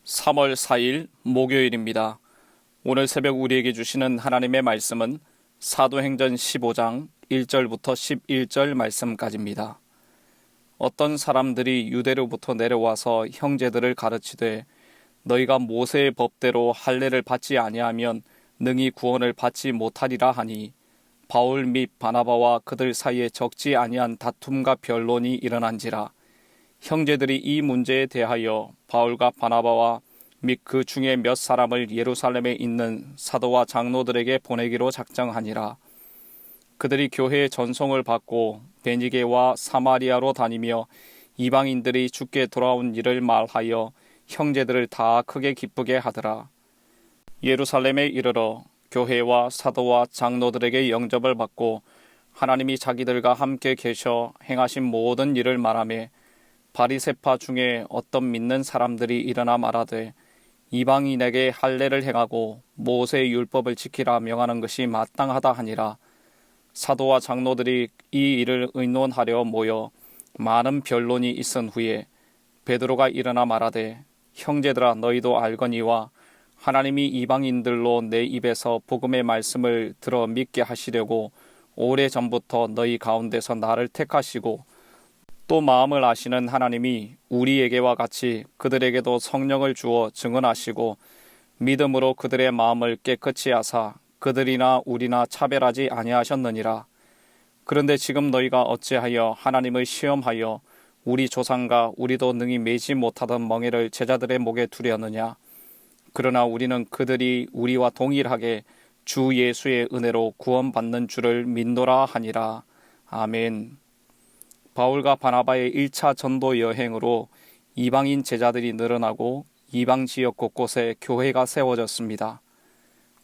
3월 4일 목요일입니다. 오늘 새벽 우리에게 주시는 하나님의 말씀은 사도행전 15장 1절부터 11절 말씀까지입니다. 어떤 사람들이 유대로부터 내려와서 형제들을 가르치되 너희가 모세의 법대로 할례를 받지 아니하면 능히 구원을 받지 못하리라 하니 바울 및 바나바와 그들 사이에 적지 아니한 다툼과 변론이 일어난지라. 형제들이 이 문제에 대하여 바울과 바나바와 및 그 중에 몇 사람을 예루살렘에 있는 사도와 장로들에게 보내기로 작정하니라. 그들이 교회의 전송을 받고 베니게와 사마리아로 다니며 이방인들이 주께 돌아온 일을 말하여 형제들을 다 크게 기쁘게 하더라. 예루살렘에 이르러 교회와 사도와 장로들에게 영접을 받고 하나님이 자기들과 함께 계셔 행하신 모든 일을 말하며 바리새파 중에 어떤 믿는 사람들이 일어나 말하되 이방인에게 할례를 행하고 모세의 율법을 지키라 명하는 것이 마땅하다 하니라. 사도와 장로들이 이 일을 의논하려 모여 많은 변론이 있은 후에 베드로가 일어나 말하되 형제들아 너희도 알거니와 하나님이 이방인들로 내 입에서 복음의 말씀을 들어 믿게 하시려고 오래전부터 너희 가운데서 나를 택하시고 또 마음을 아시는 하나님이 우리에게와 같이 그들에게도 성령을 주어 증언하시고 믿음으로 그들의 마음을 깨끗이 하사 그들이나 우리나 차별하지 아니하셨느니라. 그런데 지금 너희가 어찌하여 하나님을 시험하여 우리 조상과 우리도 능히 매지 못하던 멍에를 제자들의 목에 두려느냐. 그러나 우리는 그들이 우리와 동일하게 주 예수의 은혜로 구원받는 줄을 믿노라 하니라. 아멘. 바울과 바나바의 1차 전도 여행으로 이방인 제자들이 늘어나고 이방 지역 곳곳에 교회가 세워졌습니다.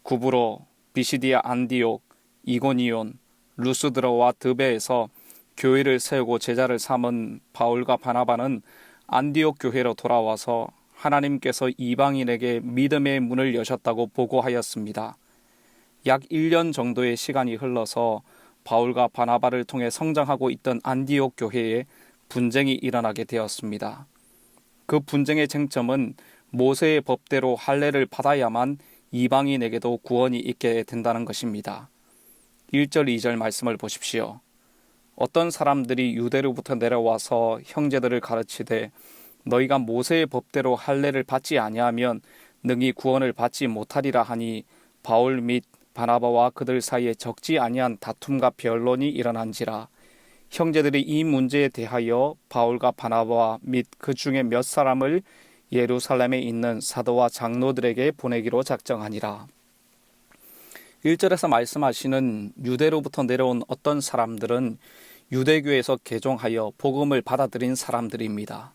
구브로, 비시디아 안디옥, 이고니온, 루스드라와 드베에서 교회를 세우고 제자를 삼은 바울과 바나바는 안디옥 교회로 돌아와서 하나님께서 이방인에게 믿음의 문을 여셨다고 보고하였습니다. 약 1년 정도의 시간이 흘러서 바울과 바나바를 통해 성장하고 있던 안디옥 교회에 분쟁이 일어나게 되었습니다. 그 분쟁의 쟁점은 모세의 법대로 할례를 받아야만 이방인에게도 구원이 있게 된다는 것입니다. 1절 2절 말씀을 보십시오. 어떤 사람들이 유대로부터 내려와서 형제들을 가르치되 너희가 모세의 법대로 할례를 받지 아니하면 능히 구원을 받지 못하리라 하니 바울 및 바나바와 그들 사이에 적지 아니한 다툼과 변론이 일어난지라. 형제들이 이 문제에 대하여 바울과 바나바와 및 그 중에 몇 사람을 예루살렘에 있는 사도와 장로들에게 보내기로 작정하니라. 1절에서 말씀하시는 유대로부터 내려온 어떤 사람들은 유대교에서 개종하여 복음을 받아들인 사람들입니다.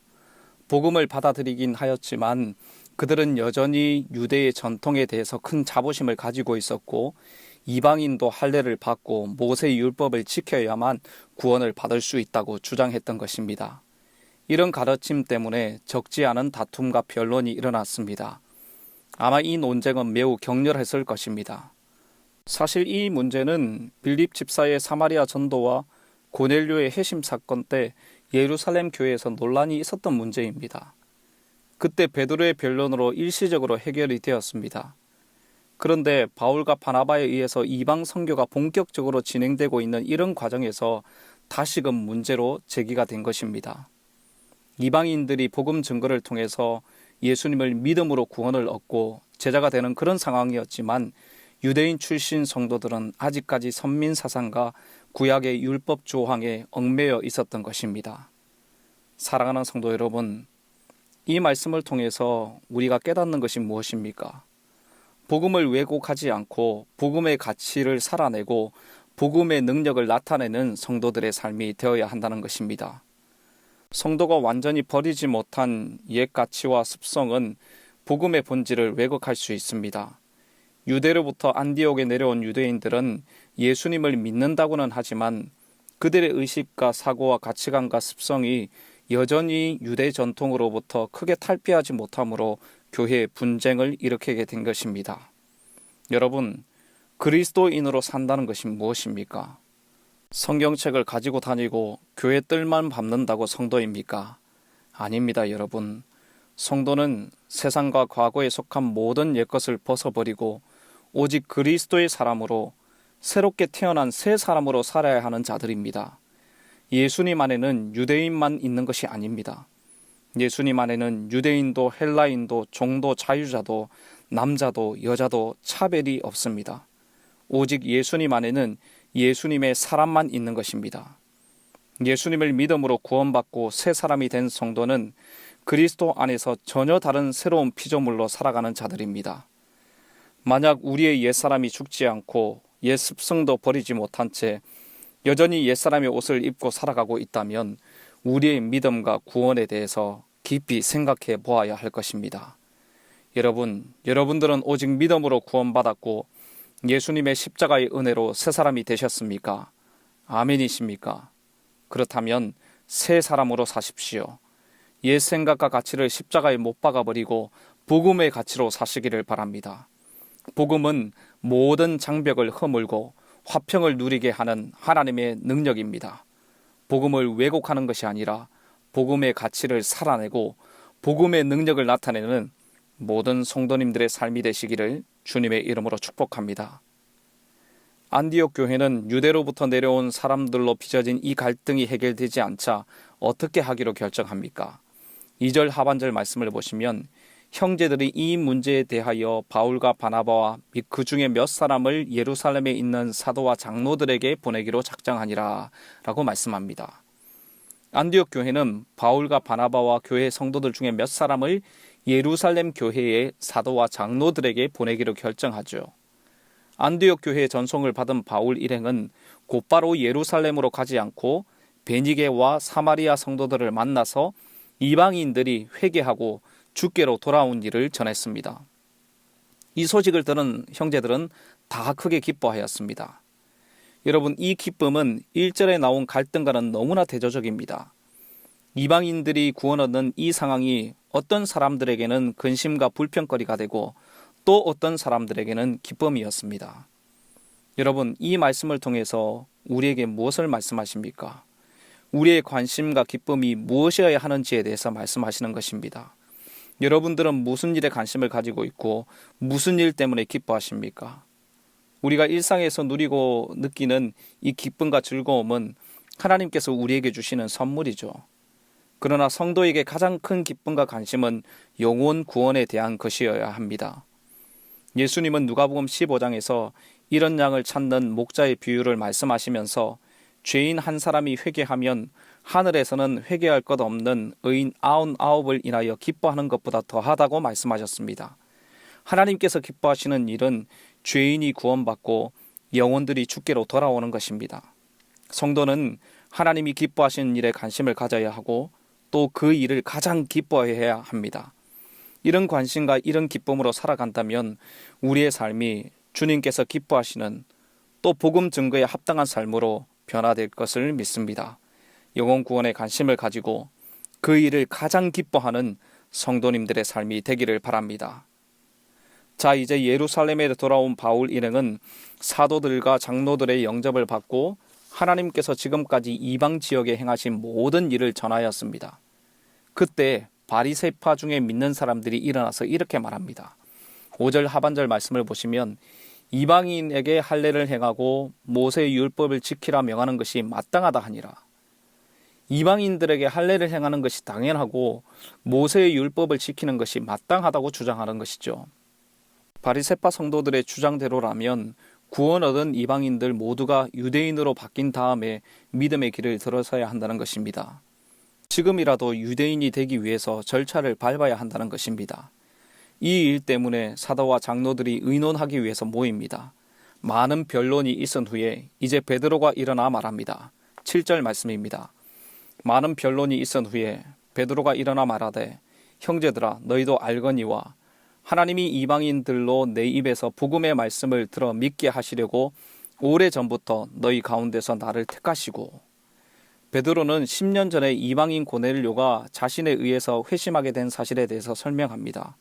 복음을 받아들이긴 하였지만 그들은 여전히 유대의 전통에 대해서 큰 자부심을 가지고 있었고 이방인도 할례를 받고 모세의 율법을 지켜야만 구원을 받을 수 있다고 주장했던 것입니다. 이런 가르침 때문에 적지 않은 다툼과 변론이 일어났습니다. 아마 이 논쟁은 매우 격렬했을 것입니다. 사실 이 문제는 빌립 집사의 사마리아 전도와 고넬료의 회심 사건 때 예루살렘 교회에서 논란이 있었던 문제입니다. 그때 베드로의 변론으로 일시적으로 해결이 되었습니다. 그런데 바울과 바나바에 의해서 이방 선교가 본격적으로 진행되고 있는 이런 과정에서 다시금 문제로 제기가 된 것입니다. 이방인들이 복음 증거를 통해서 예수님을 믿음으로 구원을 얻고 제자가 되는 그런 상황이었지만 유대인 출신 성도들은 아직까지 선민 사상과 구약의 율법 조항에 얽매여 있었던 것입니다. 사랑하는 성도 여러분, 이 말씀을 통해서 우리가 깨닫는 것이 무엇입니까? 복음을 왜곡하지 않고 복음의 가치를 살아내고 복음의 능력을 나타내는 성도들의 삶이 되어야 한다는 것입니다. 성도가 완전히 버리지 못한 옛 가치와 습성은 복음의 본질을 왜곡할 수 있습니다. 유대로부터 안디옥에 내려온 유대인들은 예수님을 믿는다고는 하지만 그들의 의식과 사고와 가치관과 습성이 여전히 유대 전통으로부터 크게 탈피하지 못하므로 교회에 분쟁을 일으키게 된 것입니다. 여러분, 그리스도인으로 산다는 것이 무엇입니까? 성경책을 가지고 다니고 교회 뜰만 밟는다고 성도입니까? 아닙니다, 여러분. 성도는 세상과 과거에 속한 모든 옛것을 벗어버리고 오직 그리스도의 사람으로 새롭게 태어난 새 사람으로 살아야 하는 자들입니다. 예수님 안에는 유대인만 있는 것이 아닙니다. 예수님 안에는 유대인도 헬라인도 종도 자유자도 남자도 여자도 차별이 없습니다. 오직 예수님 안에는 예수님의 사람만 있는 것입니다. 예수님을 믿음으로 구원받고 새 사람이 된 성도는 그리스도 안에서 전혀 다른 새로운 피조물로 살아가는 자들입니다. 만약 우리의 옛사람이 죽지 않고 옛 습성도 버리지 못한 채 여전히 옛사람의 옷을 입고 살아가고 있다면 우리의 믿음과 구원에 대해서 깊이 생각해 보아야 할 것입니다. 여러분들은 오직 믿음으로 구원받았고 예수님의 십자가의 은혜로 새 사람이 되셨습니까? 아멘이십니까? 그렇다면 새 사람으로 사십시오. 옛 생각과 가치를 십자가에 못 박아버리고 복음의 가치로 사시기를 바랍니다. 복음은 모든 장벽을 허물고 화평을 누리게 하는 하나님의 능력입니다. 복음을 왜곡하는 것이 아니라 복음의 가치를 살아내고 복음의 능력을 나타내는 모든 성도님들의 삶이 되시기를 주님의 이름으로 축복합니다. 안디옥 교회는 유대로부터 내려온 사람들로 빚어진 이 갈등이 해결되지 않자 어떻게 하기로 결정합니까? 2절 하반절 말씀을 보시면 형제들이 이 문제에 대하여 바울과 바나바와 및 그 중에 몇 사람을 예루살렘에 있는 사도와 장로들에게 보내기로 작정하니라 라고 말씀합니다. 안디옥 교회는 바울과 바나바와 교회 성도들 중에 몇 사람을 예루살렘 교회의 사도와 장로들에게 보내기로 결정하죠. 안디옥 교회의 전송을 받은 바울 일행은 곧바로 예루살렘으로 가지 않고 베니게와 사마리아 성도들을 만나서 이방인들이 회개하고 주께로 돌아온 일을 전했습니다. 이 소식을 들은 형제들은 다 크게 기뻐하였습니다. 여러분, 이 기쁨은 1절에 나온 갈등과는 너무나 대조적입니다. 이방인들이 구원 얻는 이 상황이 어떤 사람들에게는 근심과 불평거리가 되고 또 어떤 사람들에게는 기쁨이었습니다. 여러분, 이 말씀을 통해서 우리에게 무엇을 말씀하십니까? 우리의 관심과 기쁨이 무엇이어야 하는지에 대해서 말씀하시는 것입니다. 여러분들은 무슨 일에 관심을 가지고 있고 무슨 일 때문에 기뻐하십니까? 우리가 일상에서 누리고 느끼는 이 기쁨과 즐거움은 하나님께서 우리에게 주시는 선물이죠. 그러나 성도에게 가장 큰 기쁨과 관심은 영혼 구원에 대한 것이어야 합니다. 예수님은 누가복음 15장에서 이런 양을 찾는 목자의 비유를 말씀하시면서 죄인 한 사람이 회개하면 하늘에서는 회개할 것 없는 의인 99을 인하여 기뻐하는 것보다 더하다고 말씀하셨습니다. 하나님께서 기뻐하시는 일은 죄인이 구원받고 영혼들이 주께로 돌아오는 것입니다. 성도는 하나님이 기뻐하시는 일에 관심을 가져야 하고 또 그 일을 가장 기뻐해야 합니다. 이런 관심과 이런 기쁨으로 살아간다면 우리의 삶이 주님께서 기뻐하시는 또 복음 증거에 합당한 삶으로 변화될 것을 믿습니다. 영혼 구원에 관심을 가지고 그 일을 가장 기뻐하는 성도님들의 삶이 되기를 바랍니다. 자, 이제 예루살렘에 돌아온 바울 일행은 사도들과 장로들의 영접을 받고 하나님께서 지금까지 이방 지역에 행하신 모든 일을 전하였습니다. 그때 바리새파 중에 믿는 사람들이 일어나서 이렇게 말합니다. 5절 하반절 말씀을 보시면 이방인에게 할례를 행하고 모세의 율법을 지키라 명하는 것이 마땅하다 하니라. 이방인들에게 할례를 행하는 것이 당연하고 모세의 율법을 지키는 것이 마땅하다고 주장하는 것이죠. 바리새파 성도들의 주장대로라면 구원 얻은 이방인들 모두가 유대인으로 바뀐 다음에 믿음의 길을 들어서야 한다는 것입니다. 지금이라도 유대인이 되기 위해서 절차를 밟아야 한다는 것입니다. 이 일 때문에 사도와 장로들이 의논하기 위해서 모입니다. 많은 변론이 있은 후에 이제 베드로가 일어나 말합니다. 7절 말씀입니다. 많은 변론이 있은 후에 베드로가 일어나 말하되 형제들아 너희도 알거니와 하나님이 이방인들로 내 입에서 복음의 말씀을 들어 믿게 하시려고 오래전부터 너희 가운데서 나를 택하시고. 베드로는 10년 전에 이방인 고넬료가 자신에 의해서 회심하게 된 사실에 대해서 설명합니다.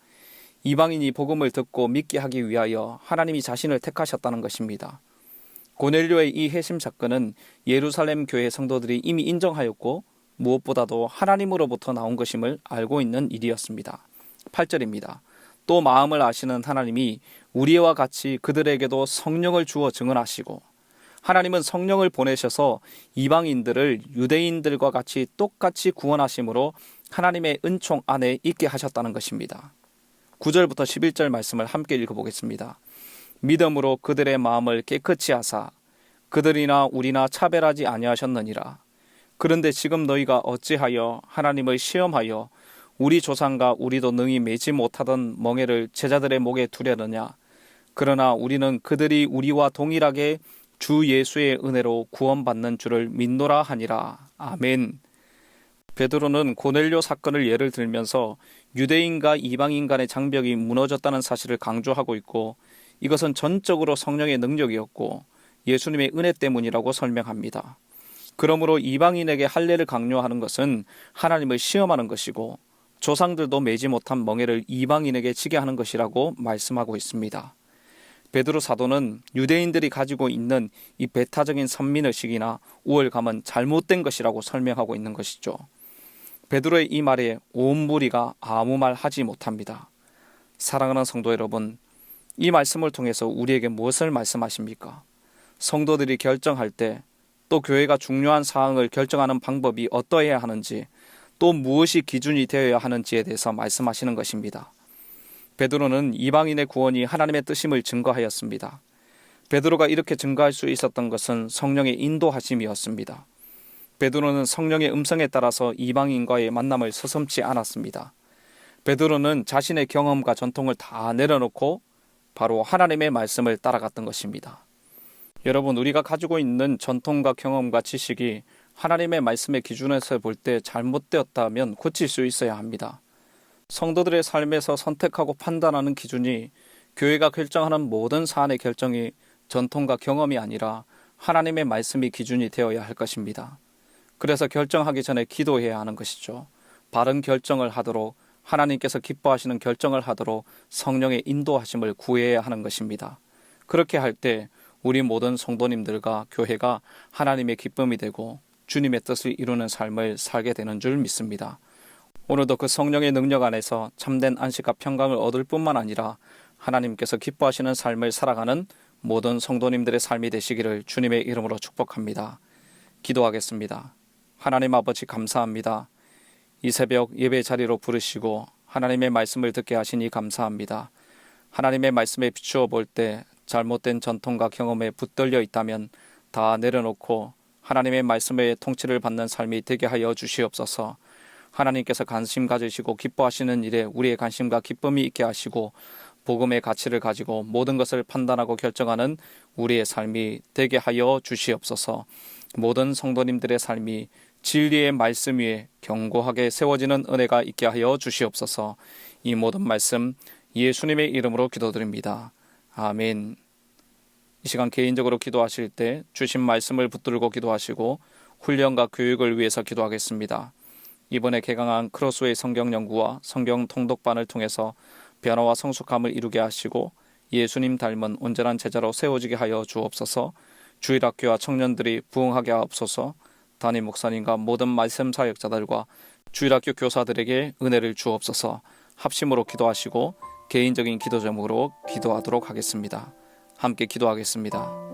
이방인이 복음을 듣고 믿게 하기 위하여 하나님이 자신을 택하셨다는 것입니다. 고넬료의 이 회심 사건은 예루살렘 교회 성도들이 이미 인정하였고 무엇보다도 하나님으로부터 나온 것임을 알고 있는 일이었습니다. 8절입니다. 또 마음을 아시는 하나님이 우리와 같이 그들에게도 성령을 주어 증언하시고, 하나님은 성령을 보내셔서 이방인들을 유대인들과 같이 똑같이 구원하심으로 하나님의 은총 안에 있게 하셨다는 것입니다. 9절부터 11절 말씀을 함께 읽어보겠습니다. 믿음으로 그들의 마음을 깨끗이 하사 그들이나 우리나 차별하지 아니하셨느니라. 그런데 지금 너희가 어찌하여 하나님을 시험하여 우리 조상과 우리도 능히 매지 못하던 멍에를 제자들의 목에 두려느냐. 그러나 우리는 그들이 우리와 동일하게 주 예수의 은혜로 구원받는 줄을 믿노라 하니라. 아멘. 베드로는 고넬료 사건을 예를 들면서 유대인과 이방인 간의 장벽이 무너졌다는 사실을 강조하고 있고, 이것은 전적으로 성령의 능력이었고 예수님의 은혜 때문이라고 설명합니다. 그러므로 이방인에게 할례를 강요하는 것은 하나님을 시험하는 것이고, 조상들도 매지 못한 멍에를 이방인에게 지게 하는 것이라고 말씀하고 있습니다. 베드로 사도는 유대인들이 가지고 있는 이 배타적인 선민의식이나 우월감은 잘못된 것이라고 설명하고 있는 것이죠. 베드로의 이 말에 온 무리가 아무 말 하지 못합니다. 사랑하는 성도 여러분, 이 말씀을 통해서 우리에게 무엇을 말씀하십니까? 성도들이 결정할 때, 또 교회가 중요한 사항을 결정하는 방법이 어떠해야 하는지, 또 무엇이 기준이 되어야 하는지에 대해서 말씀하시는 것입니다. 베드로는 이방인의 구원이 하나님의 뜻임을 증거하였습니다. 베드로가 이렇게 증거할 수 있었던 것은 성령의 인도하심이었습니다. 베드로는 성령의 음성에 따라서 이방인과의 만남을 서슴지 않았습니다. 베드로는 자신의 경험과 전통을 다 내려놓고 바로 하나님의 말씀을 따라갔던 것입니다. 여러분, 우리가 가지고 있는 전통과 경험과 지식이 하나님의 말씀의 기준에서 볼 때 잘못되었다면 고칠 수 있어야 합니다. 성도들의 삶에서 선택하고 판단하는 기준이 교회가 결정하는 모든 사안의 결정이 전통과 경험이 아니라 하나님의 말씀이 기준이 되어야 할 것입니다. 그래서 결정하기 전에 기도해야 하는 것이죠. 바른 결정을 하도록, 하나님께서 기뻐하시는 결정을 하도록 성령의 인도하심을 구해야 하는 것입니다. 그렇게 할 때 우리 모든 성도님들과 교회가 하나님의 기쁨이 되고 주님의 뜻을 이루는 삶을 살게 되는 줄 믿습니다. 오늘도 그 성령의 능력 안에서 참된 안식과 평강을 얻을 뿐만 아니라 하나님께서 기뻐하시는 삶을 살아가는 모든 성도님들의 삶이 되시기를 주님의 이름으로 축복합니다. 기도하겠습니다. 하나님 아버지, 감사합니다. 이 새벽 예배 자리로 부르시고 하나님의 말씀을 듣게 하시니 감사합니다. 하나님의 말씀에 비추어 볼 때 잘못된 전통과 경험에 붙들려 있다면 다 내려놓고 하나님의 말씀의 통치를 받는 삶이 되게 하여 주시옵소서. 하나님께서 관심 가지시고 기뻐하시는 일에 우리의 관심과 기쁨이 있게 하시고 복음의 가치를 가지고 모든 것을 판단하고 결정하는 우리의 삶이 되게 하여 주시옵소서. 모든 성도님들의 삶이 진리의 말씀 위에 견고하게 세워지는 은혜가 있게 하여 주시옵소서. 이 모든 말씀 예수님의 이름으로 기도드립니다. 아멘. 이 시간 개인적으로 기도하실 때 주신 말씀을 붙들고 기도하시고 훈련과 교육을 위해서 기도하겠습니다. 이번에 개강한 크로스웨이 성경 연구와 성경 통독반을 통해서 변화와 성숙함을 이루게 하시고 예수님 닮은 온전한 제자로 세워지게 하여 주옵소서. 주일학교와 청년들이 부흥하게 하옵소서. 담임 목사님과 모든 말씀 사역자들과 주일학교 교사들에게 은혜를 주옵소서. 합심으로 기도하시고 개인적인 기도 제목으로 기도하도록 하겠습니다. 함께 기도하겠습니다.